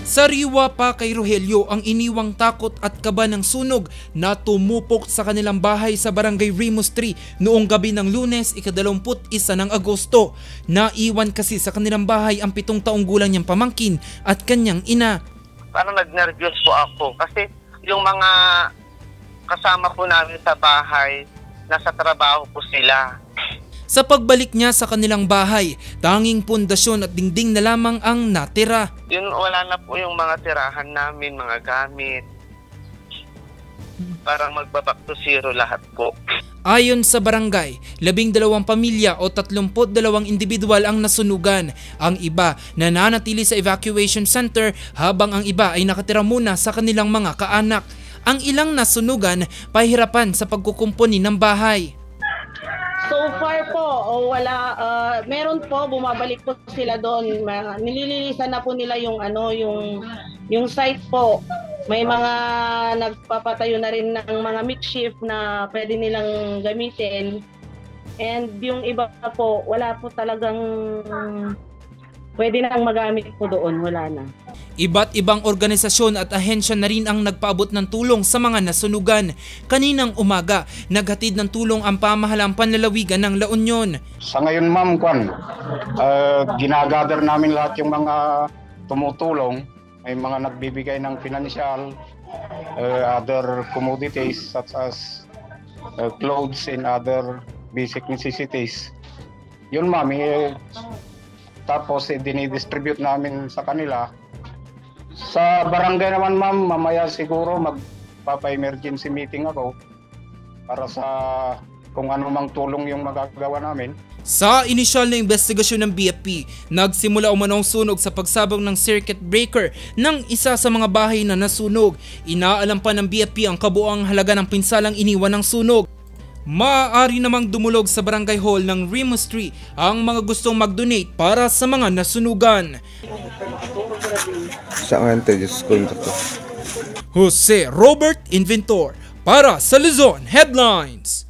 Sariwa pa kay Rogelio ang iniwang takot at kaba ng sunog na tumupok sa kanilang bahay sa Barangay Remus 3 noong gabi ng Lunes, ika-21 ng Agosto. Naiwan kasi sa kanilang bahay ang 7 taong gulang niyang pamangkin at kanyang ina. Parang nag-nervous po ako kasi yung mga kasama po namin sa bahay, nasa trabaho po sila. Sa pagbalik niya sa kanilang bahay, tanging pundasyon at dingding na lamang ang natira. Yun, wala na po yung mga tirahan namin, mga gamit. Parang magbaback to zero lahat po. Ayon sa barangay, 12 pamilya o 32 individual ang nasunugan. Ang iba nananatili sa evacuation center habang ang iba ay nakatira muna sa kanilang mga kaanak. Ang ilang nasunugan pahirapan sa pagkukumpuni ng bahay. So far po, meron po, bumabalik po sila doon. Nililinisan na po nila yung site po. May mga nagpapatayo na rin ng mga makeshift na pwede nilang gamitin. And yung iba po, wala po talagang pwede nang magamit po doon, wala na. Iba't ibang organisasyon at ahensya na rin ang nagpaabot ng tulong sa mga nasunugan. Kaninang umaga, naghatid ng tulong ang pamahalang panlalawigan ng La Union. Sa ngayon ma'am, ginagather namin lahat yung mga tumutulong. May mga nagbibigay ng financial, other commodities such as clothes and other basic necessities. Yun ma'am, tapos dinidistribute namin sa kanila. Sa barangay naman ma'am, mamaya siguro magpapa-emergency meeting ako para sa kung ano mang tulong yung magagawa namin. Sa inisyal na investigasyon ng BFP, nagsimula umano ang sunog sa pagsabog ng circuit breaker ng isa sa mga bahay na nasunog. Inaalam pa ng BFP ang kabuuang halaga ng pinsalang iniwan ng sunog. Maaari namang dumulog sa barangay hall ng Remus 3 ang mga gustong mag-donate para sa mga nasunugan. Jose Robert Inventor para sa Luzon Headlines.